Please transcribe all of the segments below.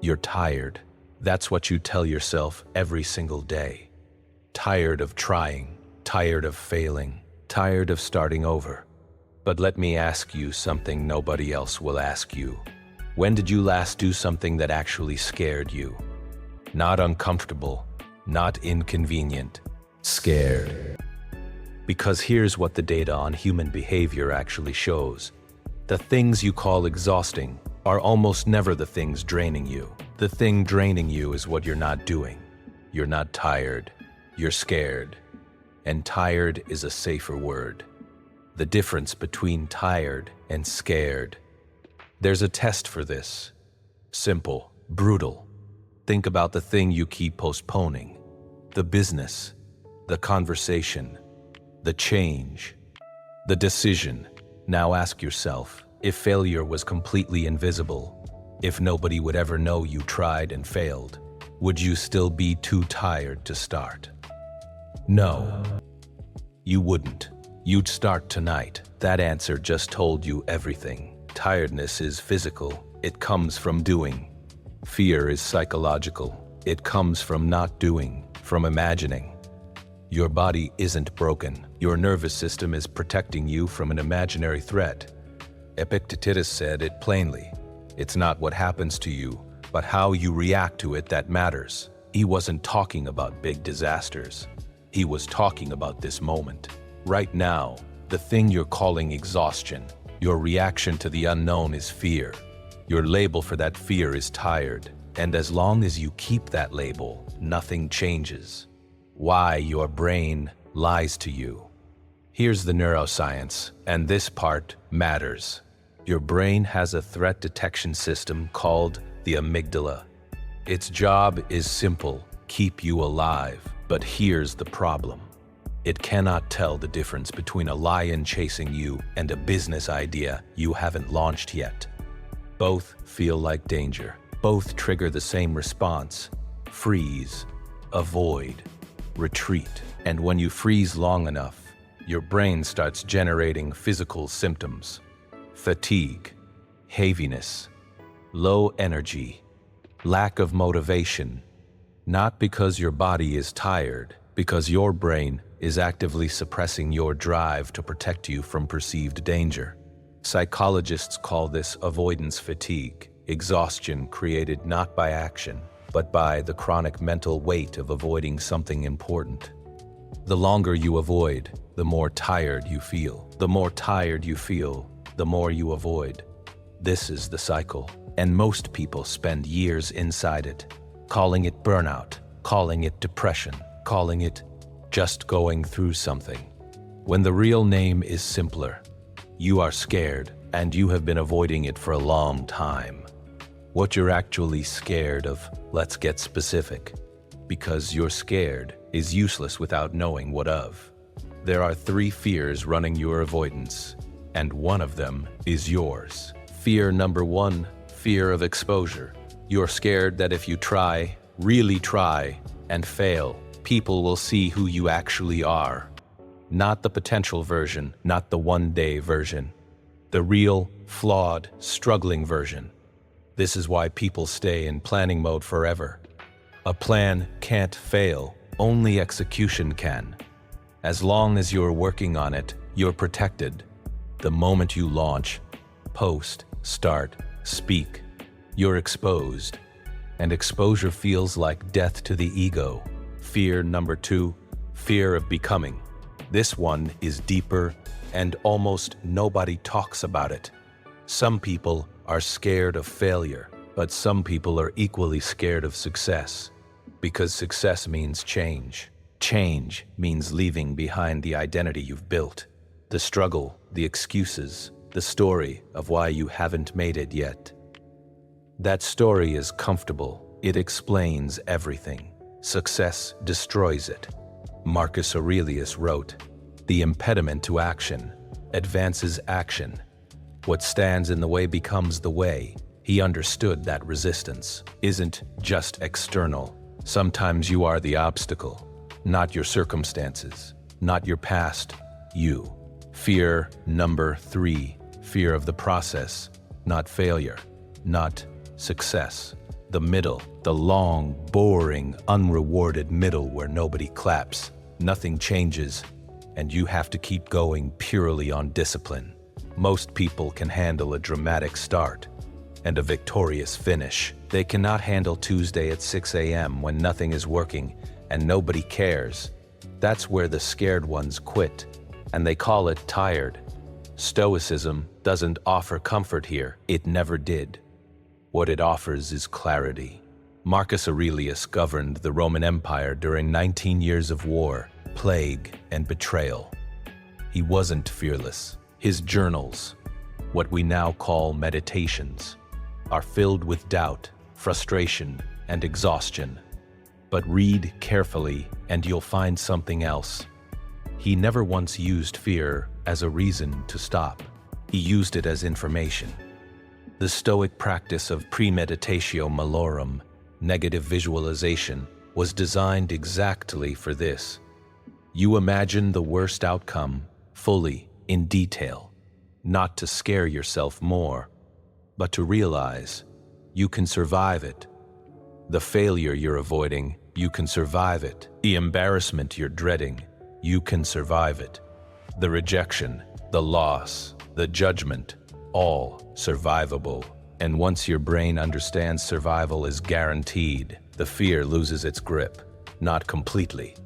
You're tired. That's what you tell yourself every single day. Tired of trying, tired of failing, tired of starting over. But let me ask you something nobody else will ask you. When did you last do something that actually scared you? Not uncomfortable, not inconvenient, scared. Because here's what the data on human behavior actually shows. The things you call exhausting are almost never the things draining you. The thing draining you is what you're not doing. You're not tired, you're scared. And tired is a safer word. The difference between tired and scared. There's a test for this. Simple, brutal. Think about the thing you keep postponing. The business, the conversation, the change, the decision. Now ask yourself, if failure was completely invisible, if nobody would ever know you tried and failed, would you still be too tired to start? No, you wouldn't. You'd start tonight. That answer just told you everything. Tiredness is physical. It comes from doing. Fear is psychological. It comes from not doing, from imagining. Your body isn't broken. Your nervous system is protecting you from an imaginary threat. Epictetus said it plainly. It's not what happens to you, but how you react to it that matters. He wasn't talking about big disasters. He was talking about this moment. Right now, the thing you're calling exhaustion, your reaction to the unknown is fear. Your label for that fear is tired. And as long as you keep that label, nothing changes. Why your brain lies to you. Here's the neuroscience, and this part matters. Your brain has a threat detection system called the amygdala. Its job is simple, keep you alive. But here's the problem. It cannot tell the difference between a lion chasing you and a business idea you haven't launched yet. Both feel like danger. Both trigger the same response: freeze, avoid, retreat. And when you freeze long enough, your brain starts generating physical symptoms: fatigue, heaviness, low energy, lack of motivation. Not because your body is tired, because your brain is actively suppressing your drive to protect you from perceived danger. Psychologists call this avoidance fatigue, exhaustion created not by action, but by the chronic mental weight of avoiding something important. The longer you avoid, the more tired you feel. The more tired you feel, the more you avoid. This is the cycle, and most people spend years inside it, calling it burnout, calling it depression, calling it just going through something. When the real name is simpler. You are scared, and you have been avoiding it for a long time. What you're actually scared of, let's get specific. Because you're scared is useless without knowing what of. There are 3 fears running your avoidance, and one of them is yours. Fear number 1, fear of exposure. You're scared that if you try, really try, and fail, people will see who you actually are. Not the potential version, not the one-day version. The real, flawed, struggling version. This is why people stay in planning mode forever. A plan can't fail, only execution can. As long as you're working on it, you're protected. The moment you launch, post, start, speak, you're exposed. And exposure feels like death to the ego. Fear number 2, fear of becoming. This one is deeper, and almost nobody talks about it. Some people are scared of failure, but some people are equally scared of success. Because success means change. Change means leaving behind the identity you've built. The struggle, the excuses, the story of why you haven't made it yet. That story is comfortable. It explains everything. Success destroys it. Marcus Aurelius wrote, "The impediment to action advances action. What stands in the way becomes the way." He understood that resistance isn't just external. Sometimes you are the obstacle, not your circumstances, not your past, you. Fear number 3, fear of the process, not failure, not success. The middle, the long, boring, unrewarded middle where nobody claps, nothing changes, and you have to keep going purely on discipline. Most people can handle a dramatic start and a victorious finish. They cannot handle Tuesday at 6 a.m. when nothing is working and nobody cares. That's where the scared ones quit, and they call it tired. Stoicism doesn't offer comfort here. It never did. What it offers is clarity. Marcus Aurelius governed the Roman Empire during 19 years of war, plague, and betrayal. He wasn't fearless. His journals, what we now call meditations, are filled with doubt, frustration, and exhaustion. But read carefully and you'll find something else. He never once used fear as a reason to stop. He used it as information. The Stoic practice of premeditatio malorum, negative visualization, was designed exactly for this. You imagine the worst outcome fully, in detail, not to scare yourself more, but to realize you can survive it. The failure you're avoiding, you can survive it. The embarrassment you're dreading, you can survive it. The rejection, the loss, the judgment, all survivable. And once your brain understands survival is guaranteed, the fear loses its grip. Not completely,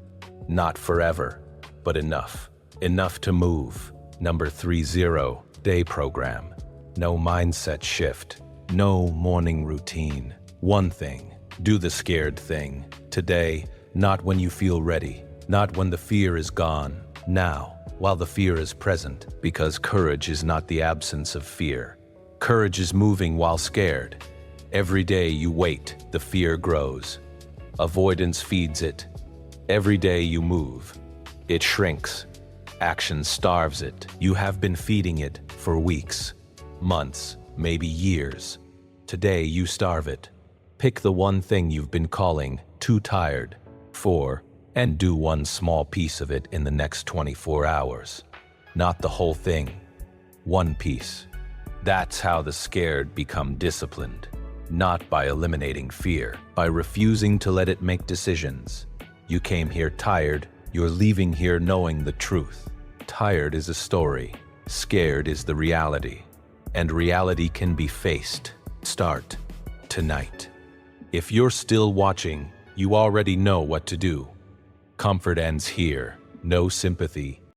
not forever, but enough. Enough to move. Number 30, day program. No mindset shift. No morning routine. One thing, do the scared thing. Today, not when you feel ready. Not when the fear is gone. Now, while the fear is present, because courage is not the absence of fear. Courage is moving while scared. Every day you wait, the fear grows. Avoidance feeds it. Every day you move, it shrinks. Action starves it. You have been feeding it for weeks, months, maybe years. Today you starve it. Pick the one thing you've been calling too tired for, and do one small piece of it in the next 24 hours. Not the whole thing. One piece. That's how the scared become disciplined. Not by eliminating fear, by refusing to let it make decisions. You came here tired, you're leaving here knowing the truth. Tired is a story, scared is the reality. And reality can be faced. Start tonight. If you're still watching, you already know what to do. Comfort ends here. No sympathy,